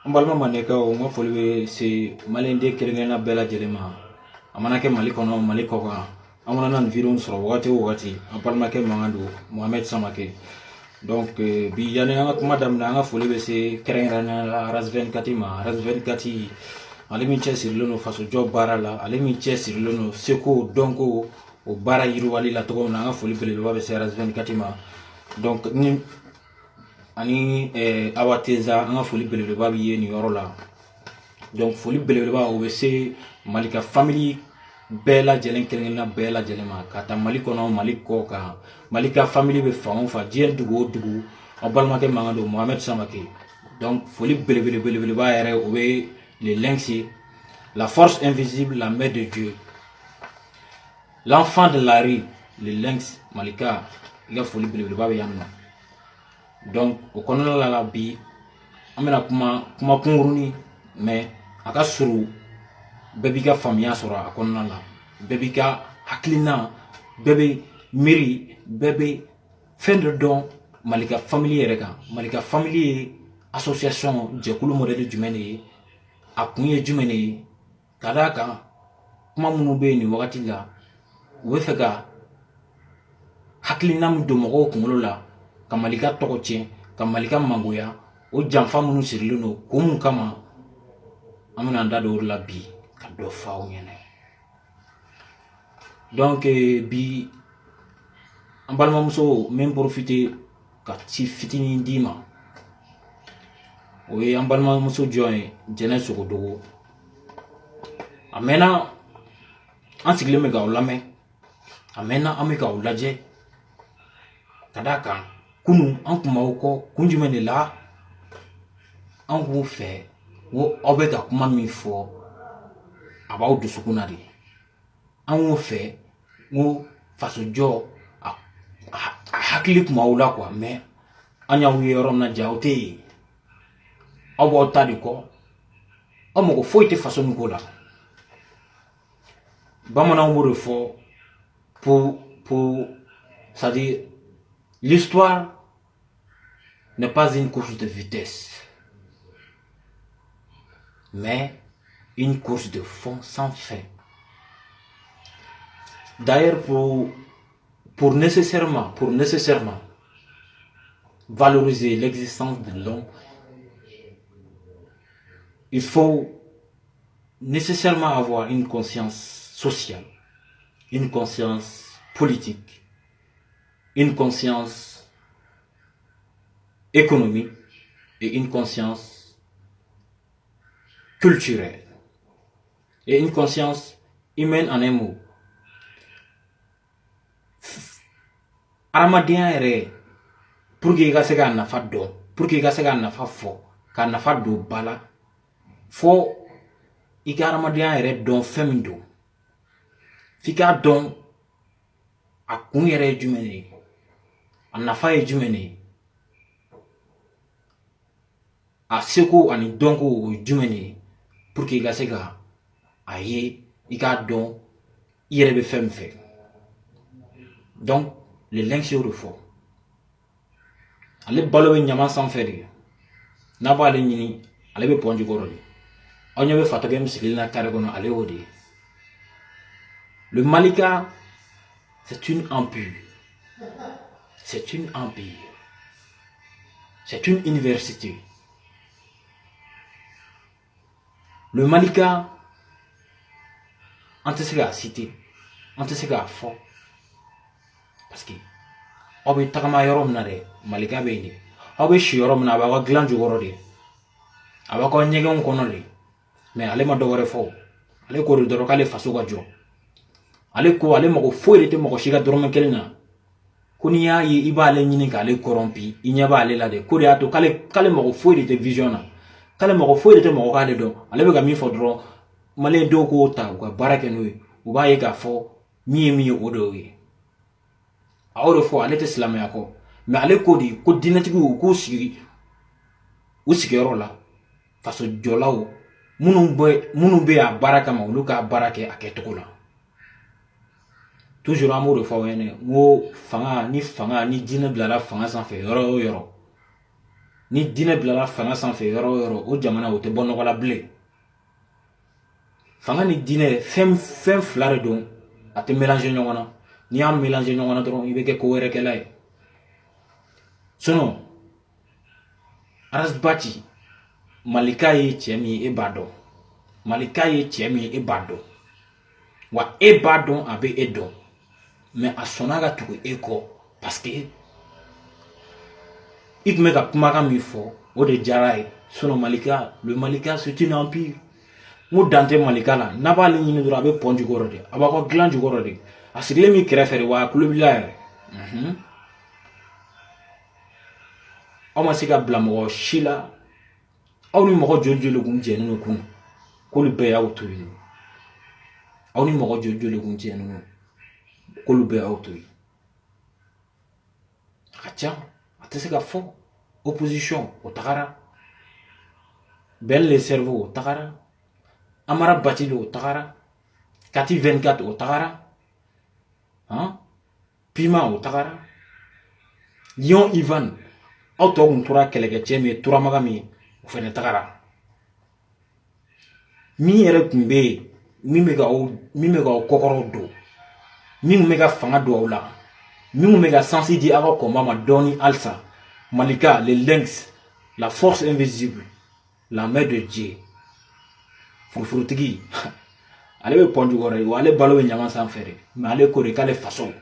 balma maneka o nga foliwe se malende kelengena bela jelema amana ke mali kono mali koka amana nan vidéo soro wati balma ke mangando Mohamed Samake donc bi yane nga madam na nga foliwe se kelengena la ras 24 ma ras 24 alemi chesir lono faso job barala alemi chesir lono seko donko o bara yiruwali la togo na nga foliwe le ba se ras 24 ma donc ni ani awateza nga foli belebeleba bi ye ni yɔrɔ la donc foli belebeleba o bɛ se malika family bɛɛ lajɛlen kelen-kelenna bɛɛ lajɛlen ma ka taa mali kɔnɔ mali kɔ kan malika family bɛ fan o fan diɲɛ dugu o dugu aw balimakɛ mankan don Mohamed Samake donc foli belebeleba yɛrɛ o bɛ le lynx la force invisible la main de Dieu l'enfant de la rue le lynx malika i ka foli belebeleba bɛ yan nɔ donc o kɔnɔna la bi an bɛna kuma kunguruni mais a ka suru bɛɛ b'i ka faamuya sɔrɔ a kɔnɔna la bɛɛ b'i ka hakilina bɛɛ bɛ miiri bɛɛ bɛ fɛn dɔ dɔn malika family yɛrɛ kan malika family ye association jɛkulu modèle jumɛn de ye a kun ye jumɛn de ye ka d'a kan kuma minnu bɛ yen nin wagati la u bɛ fɛ ka hakilina min don mɔgɔw kunkolo la ka malika tɔgɔ tiɲɛ ka malika mangoya o janfa minnu sirilen don ko mun kama an bɛna an da don o la bi ka dɔ fɔ aw ɲɛna donc bi an balimamuso n bɛ profiter ka ci fitinin d'i ma o ye an balimamuso jɔn ye Jɛnɛ Sogodogo a mɛnna an sigilen bɛ k'aw lamɛn a mɛnna an bɛ k'aw lajɛ ka d'a kan kunu an kun b'aw kɔ kun jumɛn de la an k'u fɛ ko aw bɛ ka kuma min fɔ a b'aw dusukun na de an k'u fɛ ko fasojɔ a hakili kun b'aw la quoi mais an y'aw ye yɔrɔ min na ja aw tɛ yen aw b'aw ta de kɔ aw mago foyi tɛ faso min ko la bamananw b'o de fɔ pour c'est-à-dire l'histoire n'est pas une course de vitesse, mais une course de fond sans fin. D'ailleurs, pour nécessairement valoriser l'existence de l'homme, il faut nécessairement avoir une conscience sociale, une conscience politique, une conscience économique et une conscience culturelle et une conscience humaine en un mot. Aramadenya yɛrɛ pour que i ka se ka nafa dɔn pour que i ka se ka nafa fɔ ka nafa don ba la fo i ka aramadenya yɛrɛ dɔn fɛn min don f'i k'a dɔn a kun yɛrɛ ye jumɛn ye a nafa ye jumɛn ye a seko ani dɔnko o ye jumɛn ye pour que i ka se ka a ye i k'a dɔn i yɛrɛ bɛ fɛn min fɛ donc le lynx y'o de fɔ ale balo bɛ ɲama sanfɛ de n'a b'ale ɲini ale bɛ pɔn jukɔrɔ de aw ɲɛ bɛ fatɔkɛ min sigilen na carré kɔnɔ ale y'o de ye le Malika c'est une empire c'est une empire c'est une université. Le Malika, an tɛ se k'a citer, an tɛ se k'a fɔ parce que aw bɛ tagama yɔrɔ min na dɛ Malika bɛ yen de aw bɛ si yɔrɔ min na a b'aw ka dilan jukɔrɔ de a b'aw ka ɲɛgɛnw kɔnɔ de mais ale ma dɔ wɛrɛ fɔ ale ko de dɔrɔn k'ale faso ka jɔ ale ko ale mago foyi de tɛ mɔgɔ si ka dɔrɔmɛ kelen na ko n'i y'a ye i b'ale ɲini k'ale corrompi i ɲɛ b'ale la de ko de y'a to k'ale mago foyi de tɛ vision na k'ale mago foyi de tɛ mɔgɔ k'ale dɔn ale bɛ ka min fɔ dɔrɔn maliyɛn dɔw k'o ta u ka baara kɛ n'o ye u b'a ye k'a fɔ min ye min ye o de y'o ye a y'o de fɔ ale tɛ silamɛya kɔ mais ale ko de ko diinɛtigiw k'u sigi u sigiyɔrɔ la faso jɔlaw minnu bɛ a baara kama olu k'a baara kɛ a kɛcogo la toujours an b'o de fɔ aw ɲɛna n ko fanga ni diinɛ bilala fanga sanfɛ yɔrɔ o yɔrɔ ni diinɛ bilala fanga sanfɛ yɔrɔ o yɔrɔ o jamana o tɛ bɔ nɔgɔ la bilen. Fanga ni diinɛ fɛn fila de don a tɛ mélanger ɲɔgɔn na. N'i y'a mélanger ɲɔgɔn na dɔrɔn i bɛ kɛ ko wɛrɛ kɛla ye. Sinon Aras-Bachi Malika ye cɛ min ye e b'a dɔn. Malika ye cɛ min ye e b'a dɔn. Wa e b'a dɔn a bɛ e dɔn. Mais a sɔnna ka tugu e kɔ parce que i tun bɛ ka kumakan min fɔ o de diyara ye. Sinon Malika, le Malika c'est un empire. N ko dan tɛ Malika la. N'a b'ale ɲini dɔrɔn a bɛ pɔn jukɔrɔ de. A b'a ka dilan jukɔrɔ de. A sigilen min kɛrɛfɛ de wa a tulo b'i la yɛrɛ. Aw ma se ka bila mɔgɔ si la. Aw ni mɔgɔ joli joli kun jɛnnen don kun k'olu bɛɛ y'aw to yen. Aw ni mɔgɔ joli joli kun jɛnnen don k'olu bɛɛ y'aw to yen. A ka ca a tɛ se ka fɔ. Opposition o tagara. Belle le cerveau o tagara. Amara Batili o tagara. Kati 24 o tagara. Pima o tagara. Lion Ivan aw tɔw kun tora kɛlɛkɛcɛ min ye turamaga min ye o fɛnɛ tagara. Min yɛrɛ kun bɛ yen min bɛ ka aw kɔkɔrɔ don min kun bɛ ka fanga don aw la min kun bɛ ka sansi di aw ka combat ma dɔɔni halisa Malika le lynx la force invisible la main de Dieu furufurutigi ale bɛ pɔn jukɔrɔ ye wa ale balo bɛ ɲama sanfɛ de mais ale ko de k'ale faso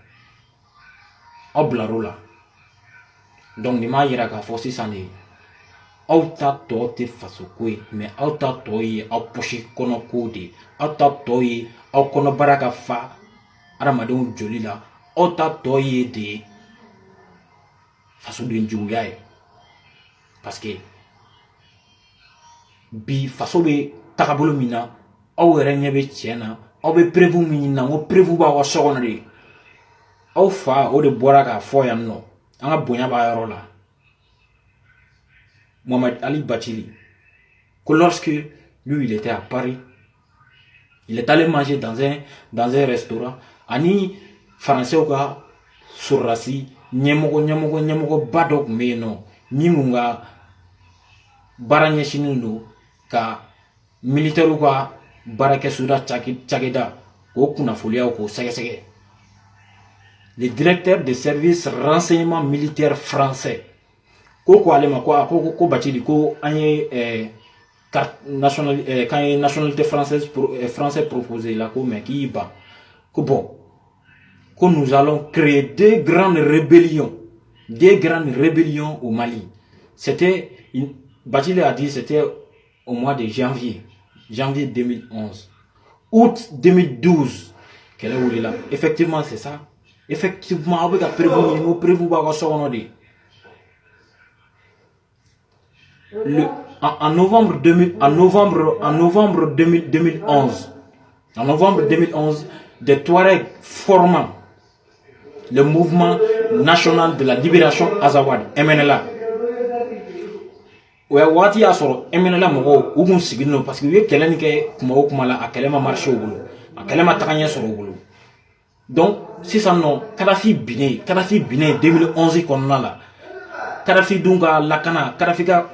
aw bilar'o la. Donc nin m'a yira k'a fɔ sisan de aw ta tɔ tɛ faso ko ye mais aw ta tɔ ye aw poche kɔnɔ ko de. Aw ta tɔ ye aw kɔnɔbara ka fa adamadenw joli la. Aw ta tɔ ye de fasoden juguya ye. Parce que bi faso bɛ tagabolo min na aw yɛrɛ ɲɛ bɛ tiɲɛ na aw bɛ preuve min ɲini na n ko preuve b'aw ka so kɔnɔ de. Aw fa o de bɔra k'a fɔ yan nɔ an ka bonya b'a yɔrɔ la. Mohamed Ali Batili, que lorsque lui il était à Paris, il est allé manger dans un restaurant. Ani français ka surrasi ɲɛmɔgɔ ba dɔ kun bɛ yen nɔ min kun ka baara ɲɛsinnen don ka militaire ka baarakɛsoda cakɛda k'o kunnafoniyaw k'o sɛgɛsɛgɛ. Le directeur de service renseignement militaire français ko ale ma ko Batili ko an ye carte nationalité français proposé la ko mais k'i ban ko bon que nous allons créer deux grandes rébellions au Mali. Batili a dit c'était au mois de janvier 2011. Août 2012 qu'elle est où là. Effectivement c'est ça. Effectivement avec la prévu en novembre 2011 des Touaregs formant le mouvement national de la libération Azawad MNLA. Ouais, wati a sɔrɔ MNLA mɔgɔw u kun sigilen parce que u ye kɛlɛ nin kɛ kuma o kuma la a kɛlɛ ma marché u bolo a kɛlɛ ma taga ɲɛ sɔrɔ u bolo. Donc sisan nɔ Kadhafi binnen 2011 kɔnɔna la Kadhafi dun ka lakana Kadhafi ka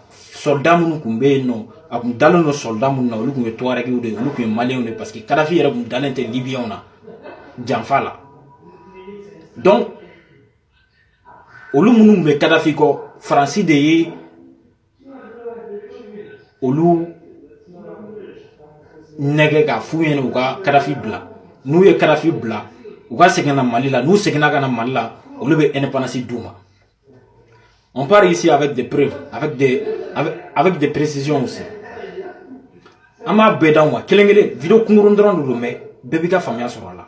soldat minnu kun bɛ yen nɔ a kun dalen don soldat minnu na olu kun ye Touaregiw de ye olu kun ye Maliens de parce que Kadhafi yɛrɛ kun dalen tɛ Libyens na janfa la. Donc olu minnu kun bɛ Kadhafi kɔ Faransi de ye olu nɛgɛ ka f'u ɲɛna u ka Kadhafi bila. N'u ye Kadhafi bila u ka segin na Mali la n'u seginna ka na Mali la olu bɛ indépendance d'u ma. On part ici avec des preuves, avec des précisions aussi. On m'a bédé moi, kelen vidéo kunkurun dɔrɔn de mais bɛɛ b'i ka faamuya sɔrɔ a la.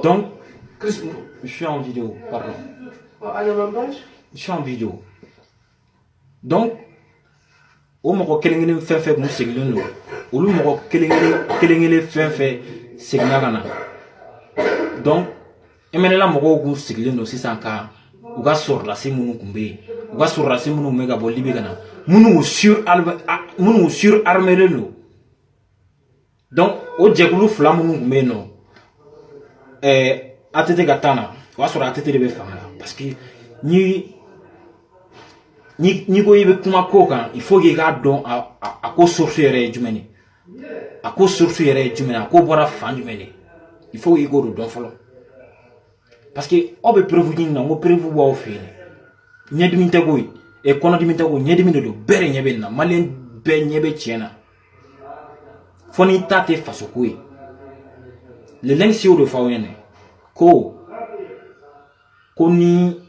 Donc, je suis en vidéo, pardon. Je suis en vidéo. Donc, o mɔgɔ kelen fɛn fɛn kun sigilen don olu mɔgɔ kelen fɛn fɛn seginna ka na. Donc MNLA mɔgɔw kun sigilen don sisan ka u ka sɔrɔdasi minnu kun bɛ yen u ka sɔrɔdasi minnu bɛ ka bɔ Libye ka na minnu surarmés don. Donc o jɛkulu fila minnu kun bɛ yen nɔ ATT ka taa na o y'a sɔrɔ ATT de bɛ fanga la parce que ni ko i bɛ kuma ko kan il faut que i k'a dɔn a ko source yɛrɛ ye jumɛn ye a ko source yɛrɛ ye jumɛn ye a ko bɔra fan jumɛn de il faut que i k'o de dɔn fɔlɔ parce que aw bɛ preuve ɲini na n ko preuve b'aw fɛ yen ɲɛdimi tɛ ko ye kɔnɔdimi tɛ ko ɲɛdimi de don bɛɛ de ɲɛ bɛ nin na maliyɛn bɛɛ ɲɛ bɛ tiɲɛ na fo n'i ta tɛ faso ko ye le lɛnkisi y'o de fɔ aw ɲɛna ko ni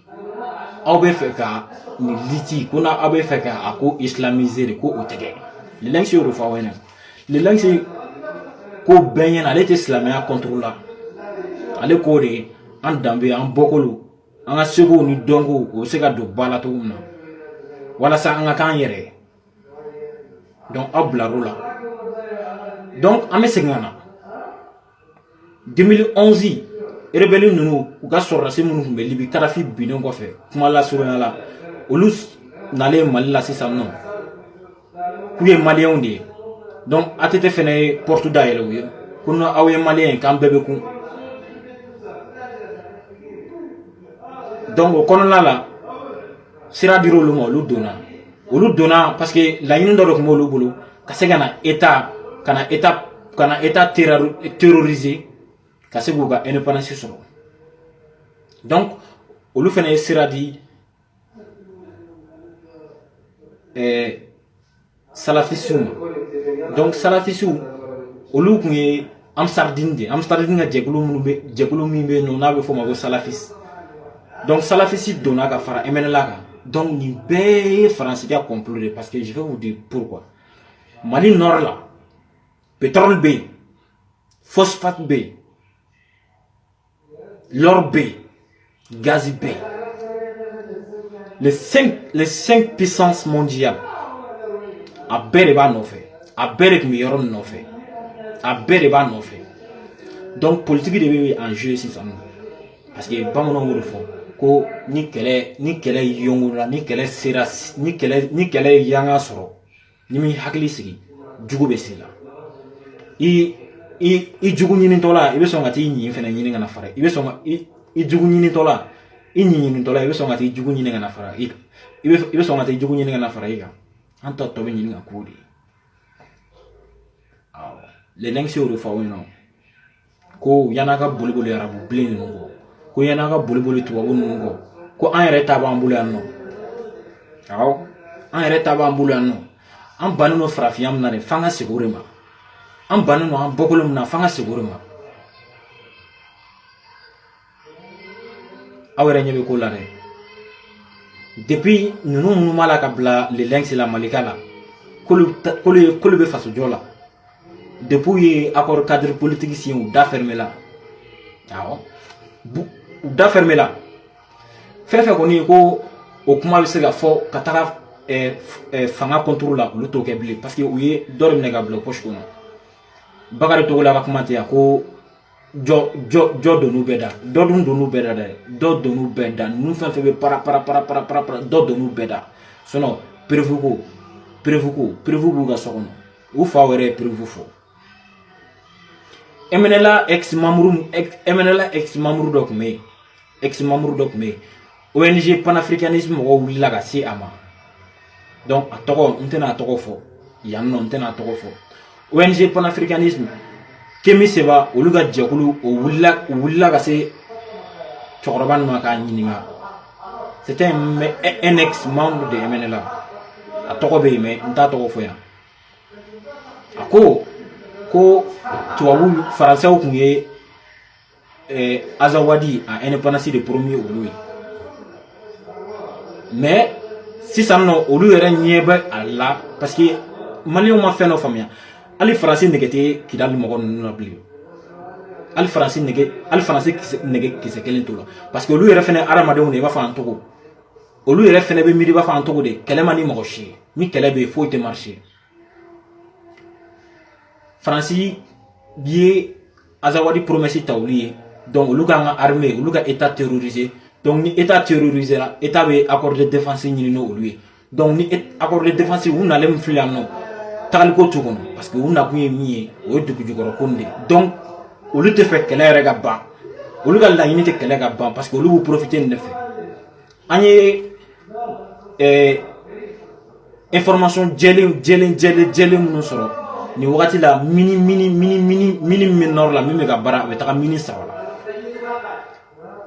aw bɛ fɛ ka ni liti ko na aw bɛ fɛ ka a ko islamiser de ko o tɛ kɛ le lɛnkisi y'o de fɔ aw ɲɛna le lɛnkisi ko bɛɛ ɲɛna ale tɛ silamɛya contrôle la ale ko de an danbe an bɔkolo an ka sekow ni dɔnkow o bɛ se ka don ba la cogo min na walasa an ka k'an yɛrɛ ye donc aw bilar'o la donc an bɛ segin ka na 2011 rebelle ninnu u ka sɔrɔdasi minnu tun bɛ Libi Kadafi binnen kɔfɛ kuma lasurunya la olu nalen Mali la sisan nɔ k'u ye maliyɛnw de ye donc ATT fɛnɛ ye porte dayɛlɛ u ye ko aw ye maliyɛn ye k'an bɛɛ bɛ kun donc o kɔnɔna la sira dira olu ma olu donna parce que laɲini dɔ de tun b'olu bolo ka se ka na état terroriser ka se k'u ka indépendance sɔrɔ donc olu fɛnɛ ye sira di salafisiw ma donc salafisiw olu tun ye Amsterdam de Amsterdam ka jɛkulu min bɛ yen nɔ n'a bɛ fɔ o ma ko salafis donc salafisi donna ka fara MNLA kan donc nin bɛɛ ye faransiya complot de parce que je vais vous dire pourquoi Mali nord la pétrole bɛ yen phosphate bɛ yen l'or bɛ yen gaz bɛ yen les cinq puissances mondiales a bɛɛ de b'a nɔfɛ a bɛɛ de tun bɛ yɔrɔ min nɔfɛ a bɛɛ de b'a nɔfɛ donc politique de bɛ en jeu sisan parce que bamananw b'o de fɔ ko ni kɛlɛ yɔngɔla ni kɛlɛ yanga sɔrɔ ni min hakili sigi jugu bɛ se la i jugu ɲinitɔ la i bɛ sɔn ka t'i ɲin fɛnɛ ɲini ka na fara i bɛ sɔn ka i jugu ɲinitɔ la i ɲinitɔ la i bɛ sɔn ka t'i jugu ɲini ka na fara i kan i bɛ sɔn ka t'i jugu ɲini ka na fara i kan an tɔ bɛ ɲini ka k'o de ye awɔ le lɛnkisi y'o de fɔ aw ɲɛna ko yan'a ka boli arabu bilen ninnu kɔ ko yan'a ka boli tubabu ninnu kɔ ko an yɛrɛ ta b'an bolo yan nɔ awɔ an yɛrɛ ta b'an bolo yan nɔ an bannen don farafinya min na de f'an ka segin o de ma an bannen don an bɔkolo min na f'an ka segin o de ma aw yɛrɛ ɲɛ bɛ ko la dɛ depuis ninnu minnu b'a la ka bila le lɛnkisi la Malika la k'olu bɛ fasojɔ la depuis u ye accord cadre politique signé u da fermé la awɔ u da fermé la fɛn fɛn kɔni ko o kuma bɛ se ka fɔ ka taga fanga contrôle la olu t'o kɛ bilen parce que u ye dɔ de minɛ ka bila poche kɔnɔ Bakari Togola ka kuma tɛ yan ko jɔ donn'u bɛɛ da dɔ dun donn'u bɛɛ da dɛ dɔ donn'u bɛɛ da ninnu fɛn fɛn bɛ para dɔ donn'u bɛɛ da sinon prévu b'u ka so kɔnɔ u fa wɛrɛ ye prévu fɔ MNLA ex membre dɔ tun bɛ yen ONG panafricanisme mɔgɔw wulila ka se a ma donc a tɔgɔ n tɛna a tɔgɔ fɔ yan nɔ n tɛna a tɔgɔ fɔ ONG panafricanisme Kemi Seba olu ka jɛkulu o wulila ka se cɛkɔrɔba nin ma k'a ɲininka c'était un ex membre de MNLA a tɔgɔ bɛ yen mais n t'a tɔgɔ fɔ yan a ko tubabu faransɛw tun ye Azawadi a indépendance de premier olu ye mais sisan nɔ olu yɛrɛ ɲɛ bɛ a la parce que maliyɛnw ma fɛn dɔ faamuya hali faransi nege tɛ Kidali mɔgɔ ninnu na bilen hali faransi nege kisɛ kelen t'o la parce que olu yɛrɛ fɛnɛ hadamadenw de i b'a fɔ an togo olu yɛrɛ fɛnɛ bɛ miiri i b'a fɔ an togo de kɛlɛ man di mɔgɔ si ye ni kɛlɛ bɛ yen foyi tɛ marché faransi ye Azawadi promesse ta olu ye donc olu k'an ka armée olu ka état terrorisé donc ni état terrorisé la état bɛ accord de défense ɲini n'olu ye donc ni accord de défense u nalen min filɛ yan nɔ tagaliko t'u kɔnɔ parce que u nakun ye min ye o ye dugujukɔrɔ ko de donc olu tɛ fɛ kɛlɛ yɛrɛ ka ban olu ka laɲini tɛ kɛlɛ ka ban parce que olu b'u profiter nin de fɛ an ye information jɛlen minnu sɔrɔ nin wagati la mini min nord la min bɛ ka baara a bɛ taga mini 3 la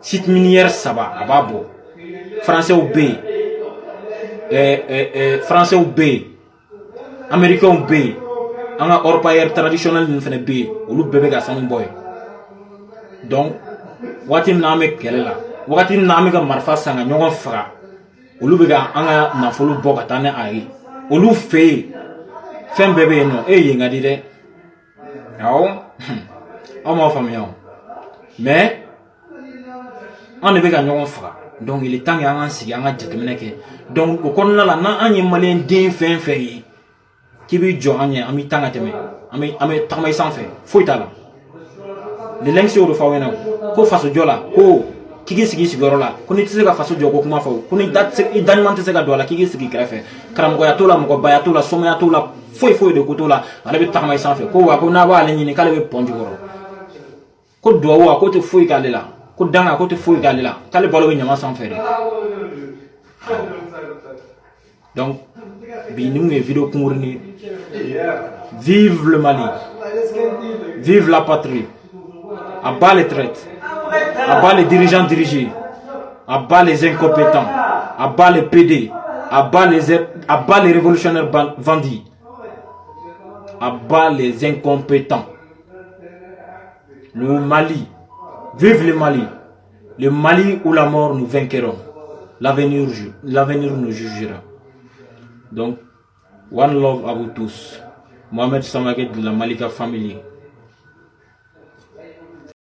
site minière 3 a b'a bɔ français bɛ yen américains bɛ yen an ka orpailleurs traditionnels ninnu fana bɛ yen olu bɛɛ bɛ ka sanu bɔ yen donc wagati min na an bɛ kɛlɛ la wagati min na an bɛ ka marifa san ka ɲɔgɔn faga olu bɛ ka an ka nafolo bɔ ka taa ni a ye olu fɛ yen fɛn bɛɛ bɛ yen nɔ e ye yen ka di dɛ awɔ aw m'a faamuya mais an de bɛ ka ɲɔgɔn faga donc il est temps que an ka sigi an ka jateminɛ kɛ donc o kɔnɔna la n'an ye maliyɛn den fɛn fɛn ye k'i bɛ jɔ an ɲɛ an bɛ tan ka tɛmɛ an bɛ tagama i sanfɛ foyi t'a la le lɛnkisi o de fɔ aw ɲɛna ko fasojɔ la ko k'i k'i sigi sigiyɔrɔ la ko n'i tɛ se ka faso jɔ ko kuma fɔ ko ni i da ɲuman tɛ se ka don a la k'i k'i sigi kɛrɛfɛ karamɔgɔya t'o la mɔgɔbaya t'o la somaya t'o la foyi de ko t'o la ale bɛ tagama i sanfɛ ko wa ko n'a b'ale ɲini k'ale bɛ pɔn jukɔrɔ ko duwawu a ko tɛ foyi k'ale la ko danga ko tɛ foyi k'ale la k'ale balo bɛ ɲama sanfɛ de donc bi ni mun ye vidéo kunkurunin vive le Mali vive la patrie à bas les traites à bas les dirigeants dirigés à bas les incompétents à bas les PD à bas les révolutionnaires bandits à bas les incompétents. Le Mali, vive le Mali où la mort nous vaincrons, l'avenir nous jugera. Donc, one love à vous tous. Mohamed Samagué de la Malika Family.